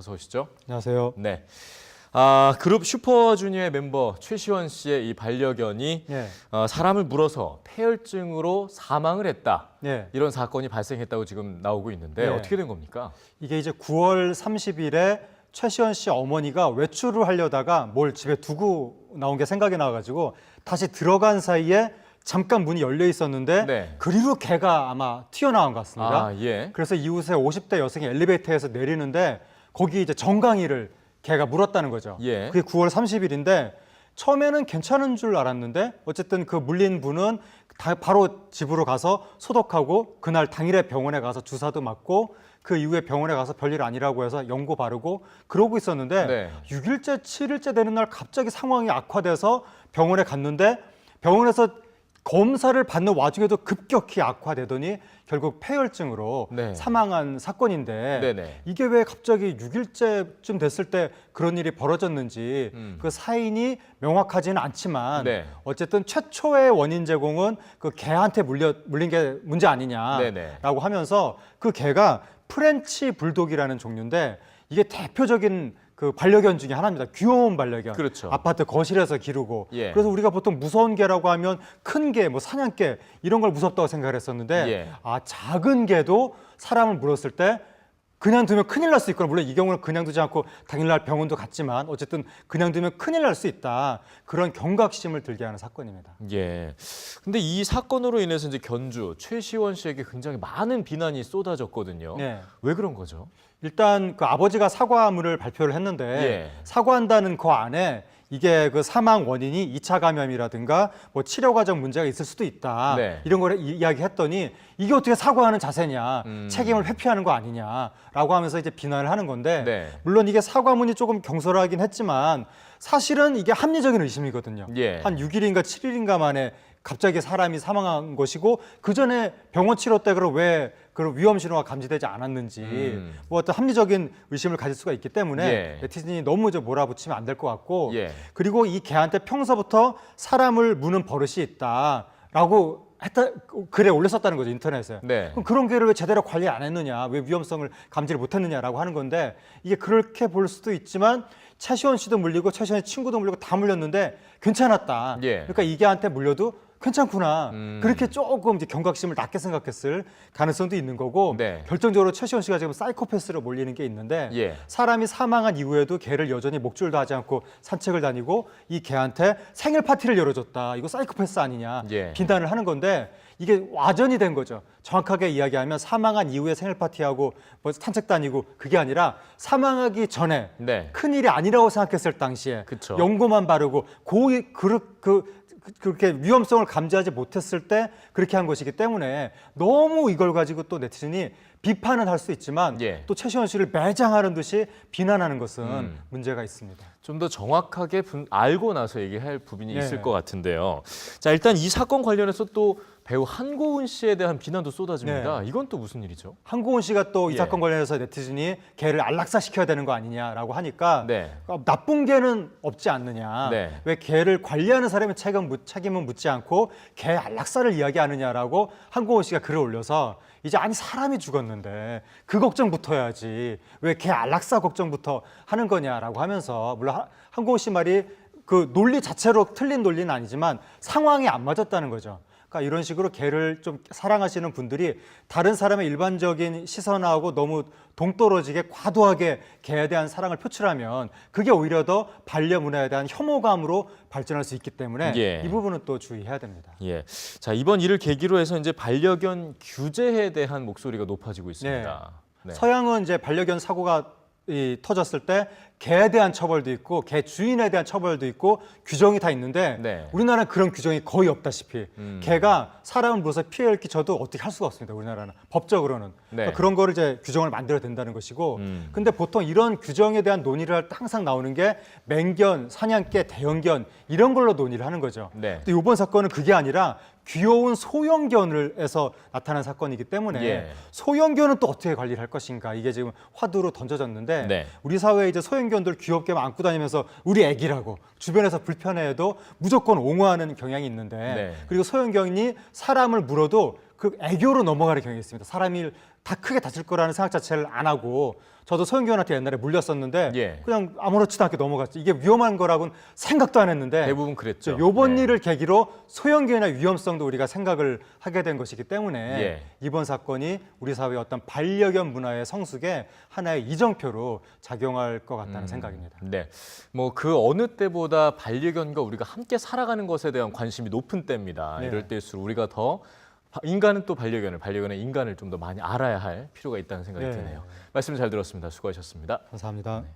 어서 오시죠. 안녕하세요. 네. 그룹 슈퍼주니어의 멤버 최시원 씨의 이 반려견이 예. 사람을 물어서 폐혈증으로 사망을 했다. 예. 이런 사건이 발생했다고 지금 나오고 있는데 예. 어떻게 된 겁니까? 이게 이제 9월 30일에 최시원 씨 어머니가 외출을 하려다가 뭘 집에 두고 나온 게 생각이 나가지고 다시 들어간 사이에 잠깐 문이 열려 있었는데 네. 그리로 개가 아마 튀어나온 것 같습니다. 예. 그래서 이웃에 50대 여성이 엘리베이터에서 내리는데 거기 이제 정강이를 개가 물었다는 거죠. 예. 그게 9월 30일인데 처음에는 괜찮은 줄 알았는데 어쨌든 그 물린 분은 바로 집으로 가서 소독하고 그날 당일에 병원에 가서 주사도 맞고 그 이후에 병원에 가서 별일 아니라고 해서 연고 바르고 그러고 있었는데 네. 6일째, 7일째 되는 날 갑자기 상황이 악화돼서 병원에 갔는데 병원에서 검사를 받는 와중에도 급격히 악화되더니 결국 폐혈증으로 네. 사망한 사건인데 네네. 이게 왜 갑자기 6일째쯤 됐을 때 그런 일이 벌어졌는지 그 사인이 명확하지는 않지만 네. 어쨌든 최초의 원인 제공은 그 개한테 물린 게 문제 아니냐라고 네네. 하면서 그 개가 프렌치 불독이라는 종류인데 이게 대표적인 그 반려견 중에 하나입니다. 귀여운 반려견. 그렇죠. 아파트 거실에서 기르고. 예. 그래서 우리가 보통 무서운 개라고 하면 큰 개, 뭐 사냥개 이런 걸 무섭다고 생각을 했었는데 예. 작은 개도 사람을 물었을 때 그냥 두면 큰일 날 수 있거나 물론 이 경우는 그냥 두지 않고 당일날 병원도 갔지만 어쨌든 그냥 두면 큰일 날 수 있다. 그런 경각심을 들게 하는 사건입니다. 예. 근데 이 사건으로 인해서 이제 견주 최시원 씨에게 굉장히 많은 비난이 쏟아졌거든요. 네. 왜 그런 거죠? 일단 그 아버지가 사과문을 발표를 했는데 예. 사과한다는 그 안에 이게 그 사망 원인이 2차 감염이라든가 뭐 치료 과정 문제가 있을 수도 있다. 네. 이런 걸 이야기했더니 이게 어떻게 사과하는 자세냐. 책임을 회피하는 거 아니냐라고 하면서 이제 비난을 하는 건데 네. 물론 이게 사과문이 조금 경솔하긴 했지만 사실은 이게 합리적인 의심이거든요. 예. 한 6일인가 7일인가 만에 갑자기 사람이 사망한 것이고 그 전에 병원 치료 때 그럼 왜 그런 위험 신호가 감지되지 않았는지 뭐 어떤 합리적인 의심을 가질 수가 있기 때문에 예. 네티즌이 너무 몰아붙이면 안 될 것 같고 예. 그리고 이 개한테 평소부터 사람을 무는 버릇이 있다라고 글에 올렸었다는 거죠 인터넷에. 네. 그럼 그런 개를 왜 제대로 관리 안 했느냐, 왜 위험성을 감지를 못했느냐라고 하는 건데 이게 그렇게 볼 수도 있지만 최시원 씨도 물리고 최시원의 친구도 물리고 다 물렸는데 괜찮았다. 예. 그러니까 이 개한테 물려도 괜찮구나. 그렇게 조금 이제 경각심을 낮게 생각했을 가능성도 있는 거고 네. 결정적으로 최시원 씨가 지금 사이코패스로 몰리는 게 있는데 예. 사람이 사망한 이후에도 개를 여전히 목줄도 하지 않고 산책을 다니고 이 개한테 생일 파티를 열어줬다. 이거 사이코패스 아니냐 예. 비난을 하는 건데 이게 와전이 된 거죠. 정확하게 이야기하면 사망한 이후에 생일 파티하고 뭐 산책 다니고 그게 아니라 사망하기 전에 네. 큰일이 아니라고 생각했을 당시에 그쵸. 연고만 바르고 그렇게 위험성을 감지하지 못했을 때 그렇게 한 것이기 때문에 너무 이걸 가지고 또 네티즌이 비판은 할 수 있지만 예. 또 최시원 씨를 매장하는 듯이 비난하는 것은 문제가 있습니다. 좀 더 정확하게 알고 나서 얘기할 부분이 네. 있을 것 같은데요. 자, 일단 이 사건 관련해서 또 배우 한고은 씨에 대한 비난도 쏟아집니다. 네. 이건 또 무슨 일이죠? 한고은 씨가 또 이 예. 사건 관련해서 네티즌이 개를 안락사시켜야 되는 거 아니냐라고 하니까 네. 나쁜 개는 없지 않느냐. 네. 왜 개를 관리하는 사람의 책임은 묻지 않고 개 안락사를 이야기하느냐라고 한고은 씨가 글을 올려서 이제 아니 사람이 죽었는데 그 걱정부터 해야지 왜 개 안락사 걱정부터 하는 거냐라고 하면서 물론 한고은 씨 말이 그 논리 자체로 틀린 논리는 아니지만 상황이 안 맞았다는 거죠. 그러니까 이런 식으로 개를 좀 사랑하시는 분들이 다른 사람의 일반적인 시선하고 너무 동떨어지게 과도하게 개에 대한 사랑을 표출하면 그게 오히려 더 반려문화에 대한 혐오감으로 발전할 수 있기 때문에 예. 이 부분은 또 주의해야 됩니다. 예. 자, 이번 일을 계기로 해서 이제 반려견 규제에 대한 목소리가 높아지고 있습니다. 네. 서양은 이제 반려견 사고가 터졌을 때 개에 대한 처벌도 있고 개 주인에 대한 처벌도 있고 규정이 다 있는데 네. 우리나라는 그런 규정이 거의 없다시피 개가 사람을 물어서 피해를 끼쳐도 어떻게 할 수가 없습니다. 우리나라는 법적으로는 네. 그러니까 그런 거를 이제 규정을 만들어야 된다는 것이고 근데 보통 이런 규정에 대한 논의를 할 때 항상 나오는 게 맹견, 사냥개, 대형견 이런 걸로 논의를 하는 거죠. 네. 근데 이번 사건은 그게 아니라 귀여운 소형견에서 나타난 사건이기 때문에 예. 소형견은 또 어떻게 관리를 할 것인가 이게 지금 화두로 던져졌는데 네. 우리 사회에 이제 소형견들 귀엽게 안고 다니면서 우리 애기라고 주변에서 불편해해도 무조건 옹호하는 경향이 있는데 네. 그리고 소형견이 사람을 물어도 그 애교로 넘어가는 경향이 있습니다. 사람이 다 크게 다칠 거라는 생각 자체를 안 하고 저도 소형견한테 옛날에 물렸었는데 예. 그냥 아무렇지도 않게 넘어갔죠. 이게 위험한 거라고는 생각도 안 했는데 대부분 그랬죠. 요번 네. 일을 계기로 소형견의 위험성도 우리가 생각을 하게 된 것이기 때문에 예. 이번 사건이 우리 사회의 어떤 반려견 문화의 성숙에 하나의 이정표로 작용할 것 같다는 생각입니다. 네, 뭐 그 어느 때보다 반려견과 우리가 함께 살아가는 것에 대한 관심이 높은 때입니다. 네. 이럴 때일수록 우리가 더 인간은 또 반려견을, 반려견은 인간을 좀 더 많이 알아야 할 필요가 있다는 생각이 네. 드네요. 말씀 잘 들었습니다. 수고하셨습니다. 감사합니다. 네.